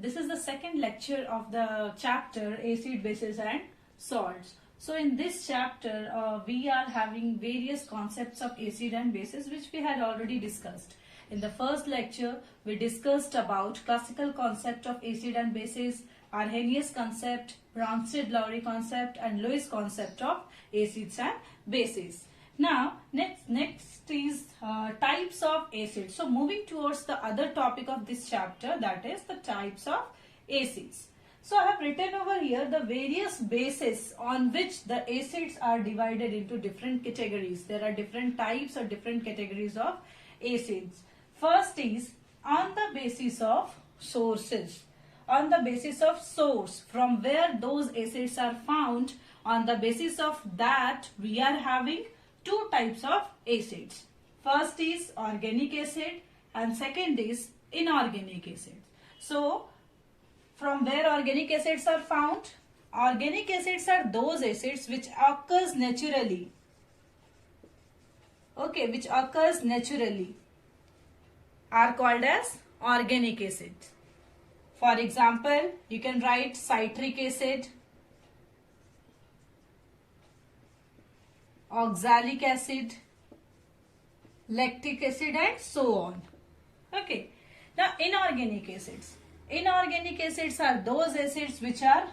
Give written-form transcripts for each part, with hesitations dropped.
this is the second lecture of the chapter acid, bases and salts. So in this chapter we are having various concepts of acid and bases which we had already discussed. In the first lecture we discussed about classical concept of acid and bases, Arrhenius concept, Bronsted-Lowry concept and Lewis concept of acids and bases. Now next is types of acids. So moving towards the other topic of this chapter, that is the types of acids. So I have written over here the various bases on which the acids are divided into different categories. There are different types or different categories of acids. First is on the basis of sources. On the basis of source, from where those acids are found, on the basis of that we are having two types of acids. First is organic acid and second is inorganic acid. So from where organic acids are found? Organic acids are those acids which occurs naturally. Okay, which occurs naturally are called as organic acids. For example, you can write citric acid, oxalic acid, lactic acid and so on. Okay. Now inorganic acids. Inorganic acids are those acids which are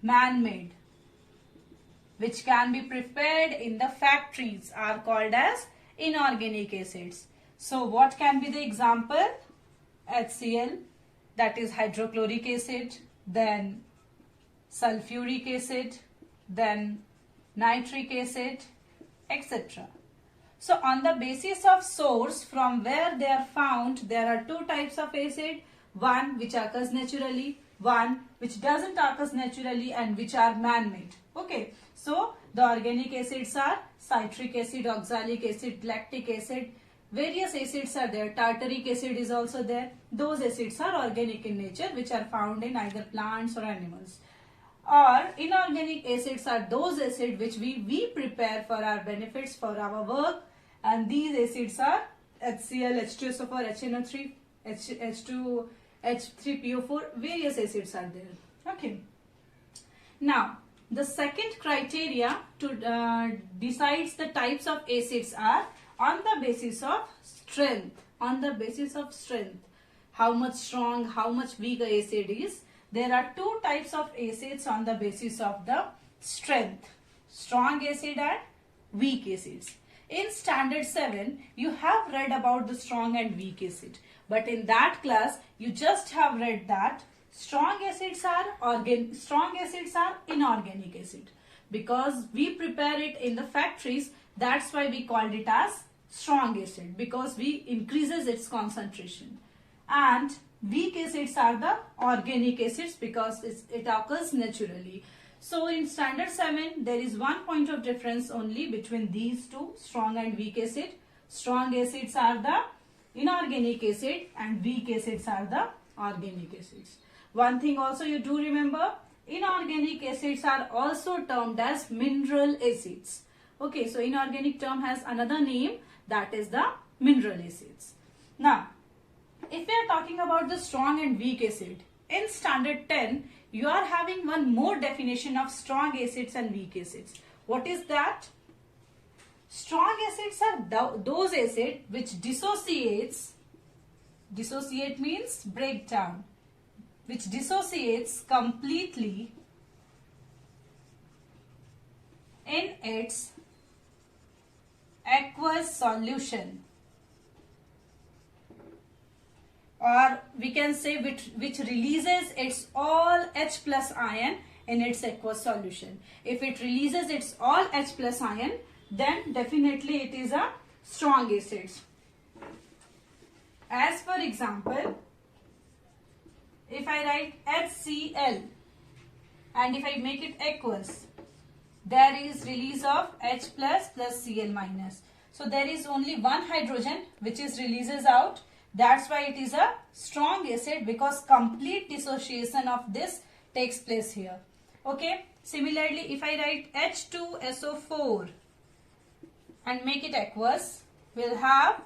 man-made, which can be prepared in the factories, are called as inorganic acids. So what can be the example? HCl, that is hydrochloric acid, then sulfuric acid, then nitric acid, etc. So on the basis of source from where they are found, there are two types of acid, one which occurs naturally, one which doesn't occur naturally and which are man-made. Okay, so the organic acids are citric acid, oxalic acid, lactic acid, various acids are there, tartaric acid is also there. Those acids are organic in nature which are found in either plants or animals. Or inorganic acids are those acids which we prepare for our benefits, for our work, and these acids are HCl, H2SO4, HNO3, H2, H3PO4, various acids are there. Okay. Now, the second criteria to decides the types of acids are on the basis of strength. On the basis of strength, how much strong, how much weak a acid is. There are two types of acids on the basis of the strength, strong acid and weak acids. In standard 7, you have read about the strong and weak acid. But in that class, you just have read that strong acids are inorganic acid. Because we prepare it in the factories, that's why we called it as strong acid, because we increases its concentration. And weak acids are the organic acids because it occurs naturally. So in standard 7, there is one point of difference only between these two, strong and weak acid. Strong acids are the inorganic acid and weak acids are the organic acids. One thing also you do remember, inorganic acids are also termed as mineral acids. Okay, so inorganic term has another name, that is the mineral acids. Now, if we are talking about the strong and weak acid, in standard 10, you are having one more definition of strong acids and weak acids. What is that? Strong acids are those acids which dissociate means break down, which dissociates completely in its aqueous solution, or we can say which releases its all H plus ion in its aqueous solution. If it releases its all H plus ion, then definitely it is a strong acid. As for example, if I write HCl and if I make it aqueous, there is release of H plus Cl minus. So there is only one hydrogen which is releases out. That's why it is a strong acid, because complete dissociation of this takes place here. Okay. Similarly, if I write H2SO4 and make it aqueous, we'll have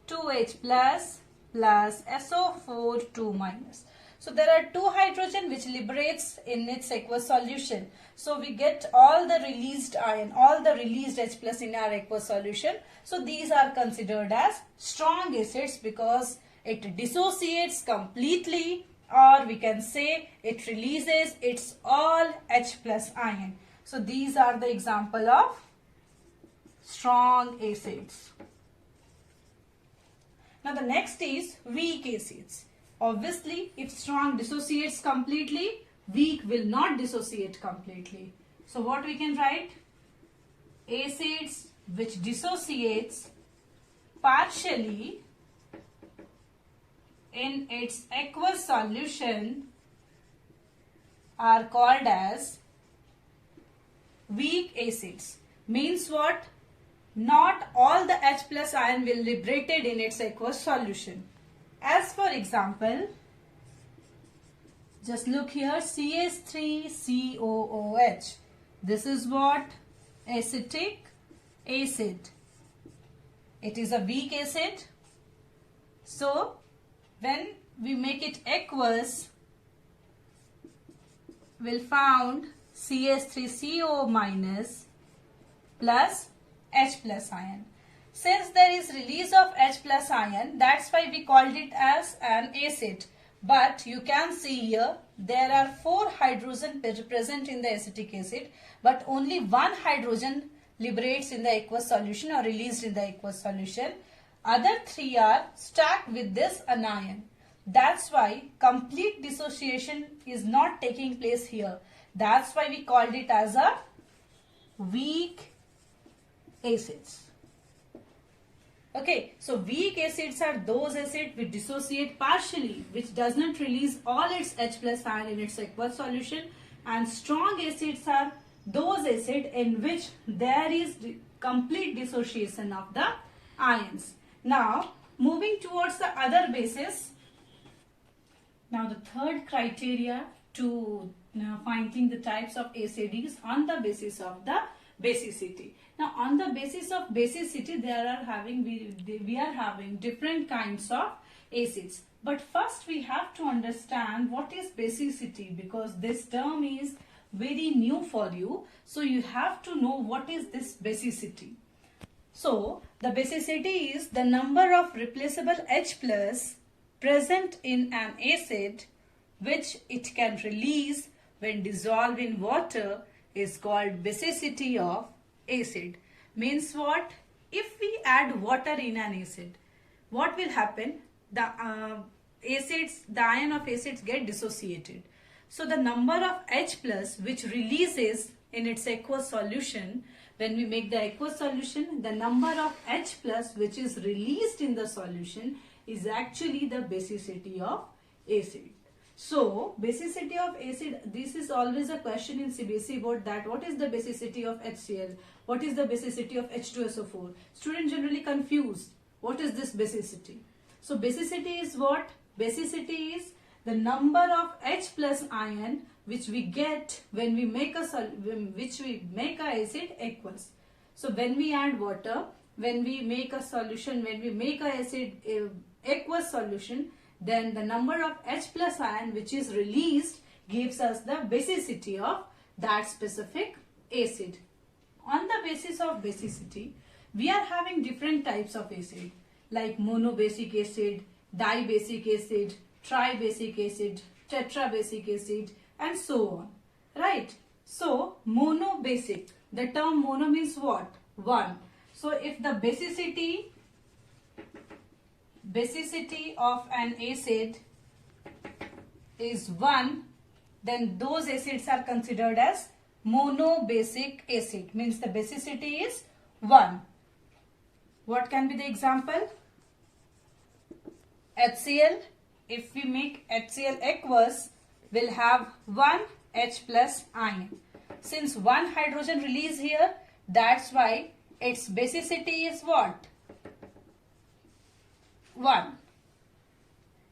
2H plus SO4 2 minus. So there are 2 hydrogen which liberates in its aqueous solution. So we get all the released ion, all the released H plus in our aqueous solution. So these are considered as strong acids because it dissociates completely, or we can say it releases its all H plus ion. So these are the example of strong acids. Now the next is weak acids. Obviously, if strong dissociates completely, weak will not dissociate completely. So what we can write? Acids which dissociates partially in its aqueous solution are called as weak acids. Means what? Not all the H plus ion will liberated in its aqueous solution. As for example, just look here, CH3COOH. This is what? Acetic acid. It is a weak acid. So, when we make it aqueous, we'll found CH3CO minus plus H plus ion. Since there is release of H plus ion, that's why we called it as an acid. But you can see here, there are 4 hydrogen present in the acetic acid, but only 1 hydrogen liberates in the aqueous solution or released in the aqueous solution. Other 3 are stuck with this anion. That's why complete dissociation is not taking place here. That's why we called it as a weak acids. Okay, so weak acids are those acids which dissociate partially, which does not release all its H plus ion in its aqueous solution, and strong acids are those acids in which there is complete dissociation of the ions. Now, moving towards the other bases. Now, the third criteria to finding the types of acid is on the basis of the basicity. Now, on the basis of basicity, we are having different kinds of acids. But first, we have to understand what is basicity, because this term is very new for you. So, you have to know what is this basicity. So, the basicity is the number of replaceable H plus present in an acid which it can release when dissolved in water is called basicity of acid. Means what? If we add water in an acid, what will happen? The ion of acids get dissociated. So the number of H plus which releases in its aqueous solution, when we make the aqueous solution, the number of H plus which is released in the solution is actually the basicity of acid. So, basicity of acid, this is always a question in CBSE about that. What is the basicity of HCl? What is the basicity of H2SO4? Students generally confused. What is this basicity? So, basicity is what? Basicity is the number of H plus ion which we get when we make a acid aqueous. So, when we add water, when we make a solution, when we make a acid aqueous solution, then the number of H plus ion which is released gives us the basicity of that specific acid. On the basis of basicity, we are having different types of acid like monobasic acid, dibasic acid, tribasic acid, tetrabasic acid, and so on. Right? So, monobasic. The term mono means what? 1. So, if the basicity of an acid is 1, then those acids are considered as monobasic acid. Means the basicity is 1. What can be the example? HCl. If we make HCl aqueous, will have 1 H plus ion. Since 1 hydrogen release here, that's why its basicity is what? 1.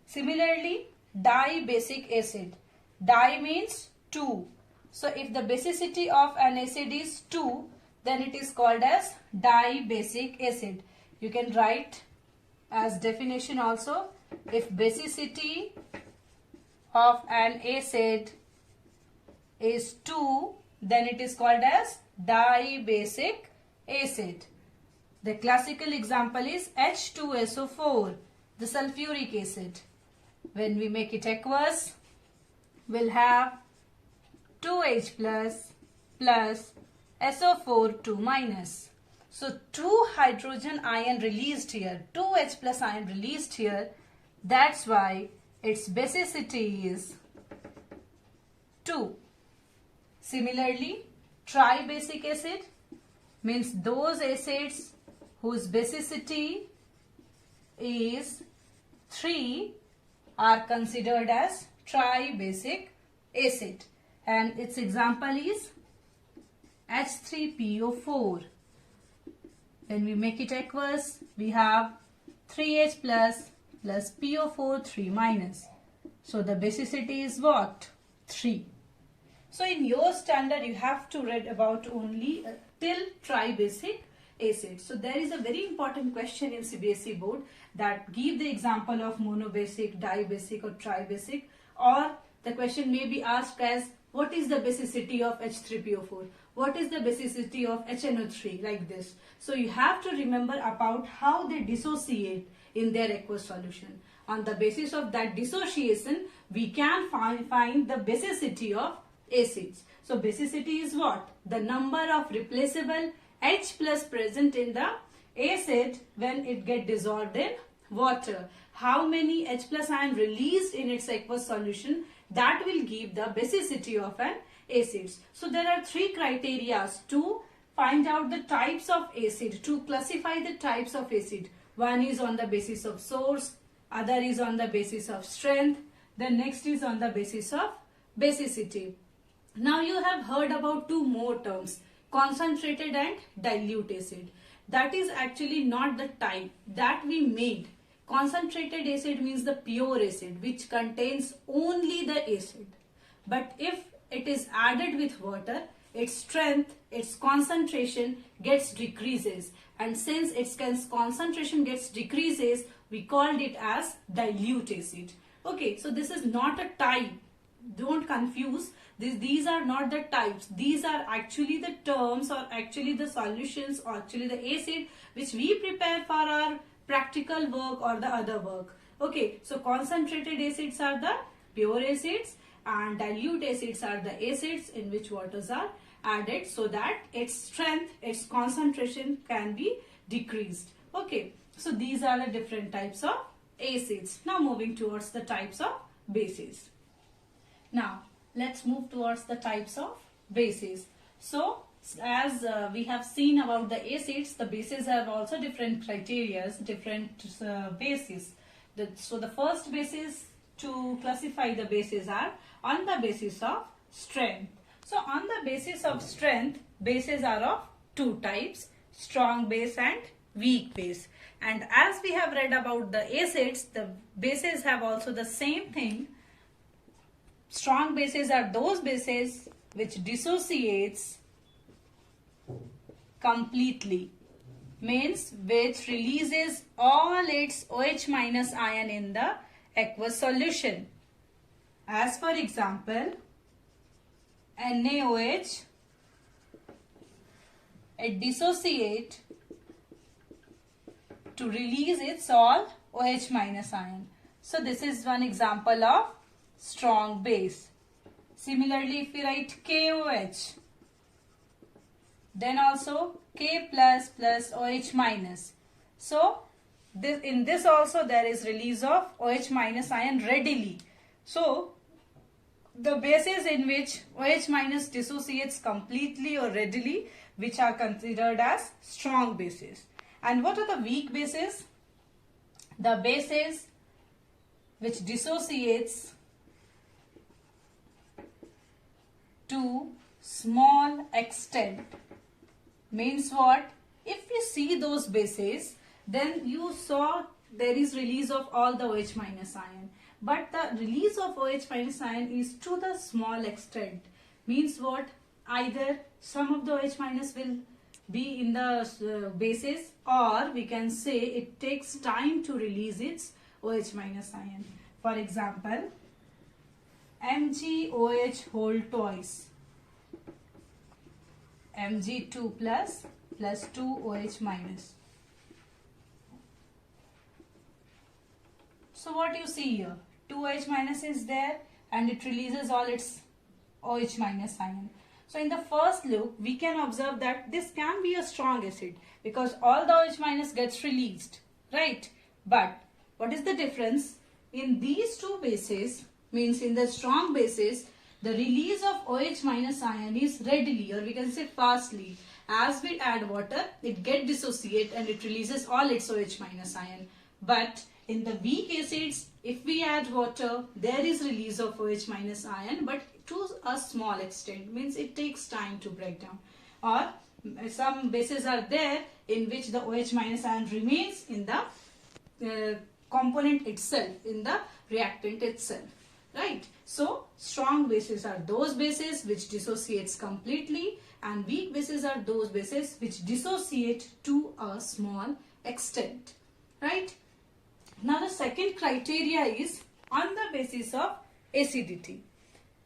Similarly, dibasic acid. Di means 2. So, if the basicity of an acid is 2, then it is called as dibasic acid. You can write as definition also, if basicity of an acid is 2, then it is called as dibasic acid. The classical example is H2SO4, the sulfuric acid. When we make it aqueous, we'll have 2H plus SO4 2 minus. So 2 hydrogen ion released here, 2H plus ion released here. That's why its basicity is 2. Similarly, tribasic acid means those acids whose basicity is 3 are considered as tribasic acid. And its example is H3PO4. When we make it aqueous, we have 3H plus PO4 3 minus. So the basicity is what? 3. So in your standard, you have to read about only till tribasic acid. So there is a very important question in CBSE board that give the example of monobasic, dibasic or tribasic, or the question may be asked as what is the basicity of H3PO4? What is the basicity of HNO3, like this. So you have to remember about how they dissociate in their aqueous solution. On the basis of that dissociation, we can find the basicity of acids. So basicity is what? The number of replaceable H plus present in the acid when it get dissolved in water. How many H plus ion released in its aqueous solution, that will give the basicity of an acid. So there are 3 criteria to find out the types of acid, to classify the types of acid. One is on the basis of source, other is on the basis of strength, the next is on the basis of basicity. Now you have heard about 2 more terms, concentrated and dilute acid. That is actually not the type that we made. Concentrated acid means the pure acid which contains only the acid. But if it is added with water, its strength, its concentration gets decreases. And since its concentration gets decreases, we called it as dilute acid. Okay, so this is not a type. Don't confuse. These are not the types. These are actually the terms or actually the solutions or actually the acid which we prepare for our practical work or the other work. Okay, so concentrated acids are the pure acids and dilute acids are the acids in which waters are added so that its strength, its concentration can be decreased. Okay, so these are the different types of acids. Now moving towards the types of bases. Now let's move towards the types of bases. So as we have seen about the acids, the bases have also different criteria, different bases. So the first basis to classify the bases are on the basis of strength. So on the basis of strength, bases are of 2 types, strong base and weak base. And as we have read about the acids, the bases have also the same thing. Strong bases are those bases which dissociates completely, means which releases all its OH minus ion in the aqueous solution. As for example, NaOH, it dissociates to release its all OH minus ion. So this is one example of strong base. Similarly, if we write KOH, then also K plus plus OH minus. So in this also there is release of OH minus ion readily. So the bases in which OH minus dissociates completely or readily, which are considered as strong bases. And what are the weak bases? The bases which dissociates to small extent. Means what? If you see those bases, then you saw there is release of all the OH minus ion. But the release of OH minus ion is to the small extent. Means what? Either some of the OH minus will be in the bases, or we can say it takes time to release its OH minus ion. For example, MgOH whole twice. Mg2 plus 2OH minus. So what you see here, 2OH minus is there and it releases all its OH minus ion. So in the first look, we can observe that this can be a strong acid because all the OH minus gets released, right? But what is the difference? In these two bases, means in the strong bases, the release of OH minus ion is readily, or we can say fastly. As we add water, it gets dissociate and it releases all its OH minus ion. But in the weak acids, if we add water, there is release of OH minus ion, but to a small extent, means it takes time to break down. Or some bases are there in which the OH minus ion remains in the component itself, in the reactant itself. Right? So, strong bases are those bases which dissociates completely and weak bases are those bases which dissociate to a small extent. Right? Now, the second criteria is on the basis of acidity.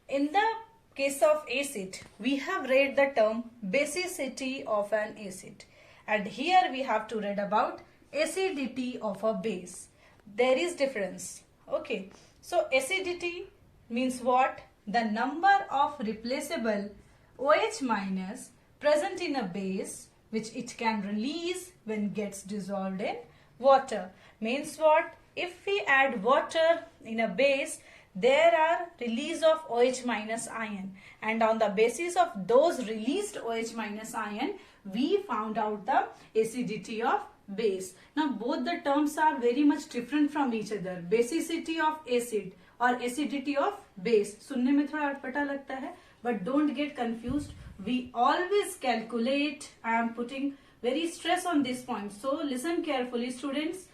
In the case of acid, we have read the term basicity of an acid. And here we have to read about acidity of a base. There is difference. Okay. So acidity means what? The number of replaceable OH minus present in a base which it can release when gets dissolved in water. Means what? If we add water in a base, there are release of OH minus ion, and on the basis of those released OH minus ion, we found out the acidity of base. Now both the terms are very much different from each other. Basicity of acid or acidity of base. सुनने में थोड़ा अटपटा लगता है, but don't get confused. We always calculate. I am putting very stress on this point. So listen carefully, students.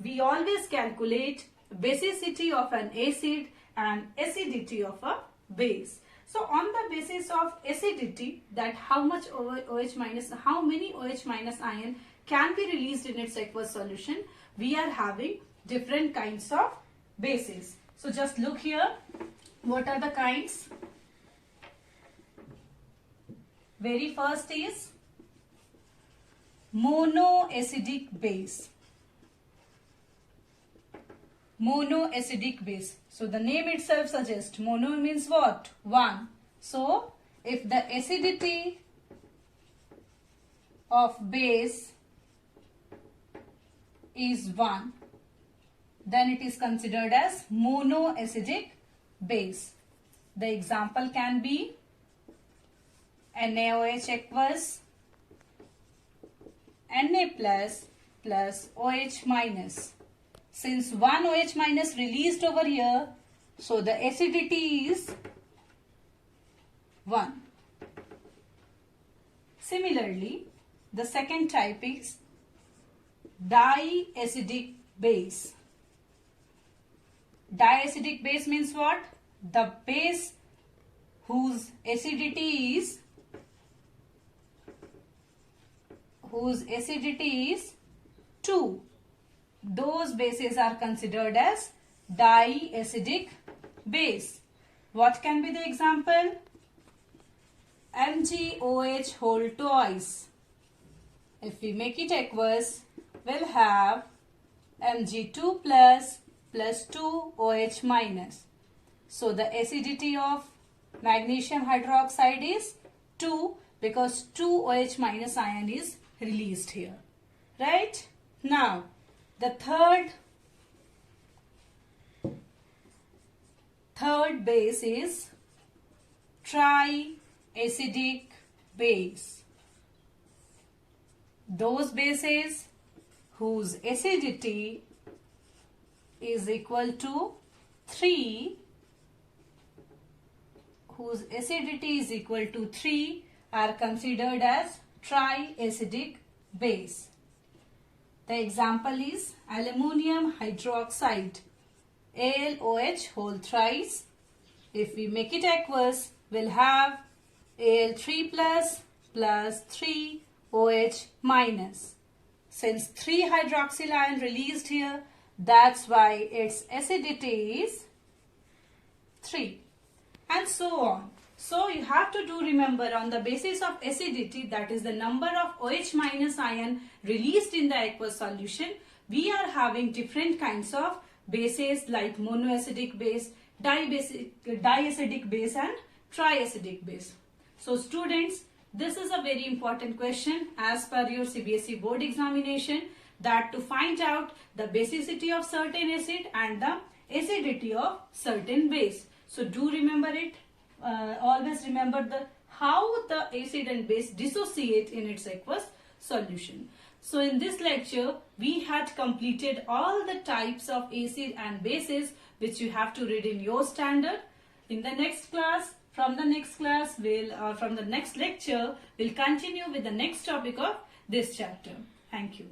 We always calculate basicity of an acid and acidity of a base. So on the basis of acidity, that how much OH minus, how many OH minus ion can be released in its aqueous solution, we are having different kinds of bases. So just look here. What are the kinds? Very first is monoacidic base. Monoacidic base. So the name itself suggests mono means what? One. So if the acidity of base is 1, then it is considered as monoacidic base. The example can be NaOH aqueous, Na plus OH minus. Since one OH minus released over here, so the acidity is 1. Similarly, the second type is diacidic base. Diacidic base means what? The base whose acidity is 2. Those bases are considered as diacidic base. What can be the example? MgOH whole twice. If we make it aqueous, we'll have Mg2 plus 2OH minus. So the acidity of magnesium hydroxide is 2 because 2 OH minus ion is released here. Right? Now, the third base is triacidic base. Those bases whose acidity is equal to 3, are considered as triacidic base. The example is aluminium hydroxide, AlOH whole thrice. If we make it aqueous, we'll have Al3 plus 3OH minus. Since 3 hydroxyl ion released here, that's why its acidity is 3. and so on. So you have to do remember on the basis of acidity, that is the number of OH minus ion released in the aqueous solution, we are having different kinds of bases like monoacidic base, diacidic base and triacidic base. So students, this is a very important question as per your CBSE board examination, that to find out the basicity of certain acid and the acidity of certain base. So do remember it. Always remember how the acid and base dissociate in its aqueous solution. So in this lecture, we had completed all the types of acid and bases which you have to read in your standard. In the next class, from the next lecture, we'll continue with the next topic of this chapter. Thank you.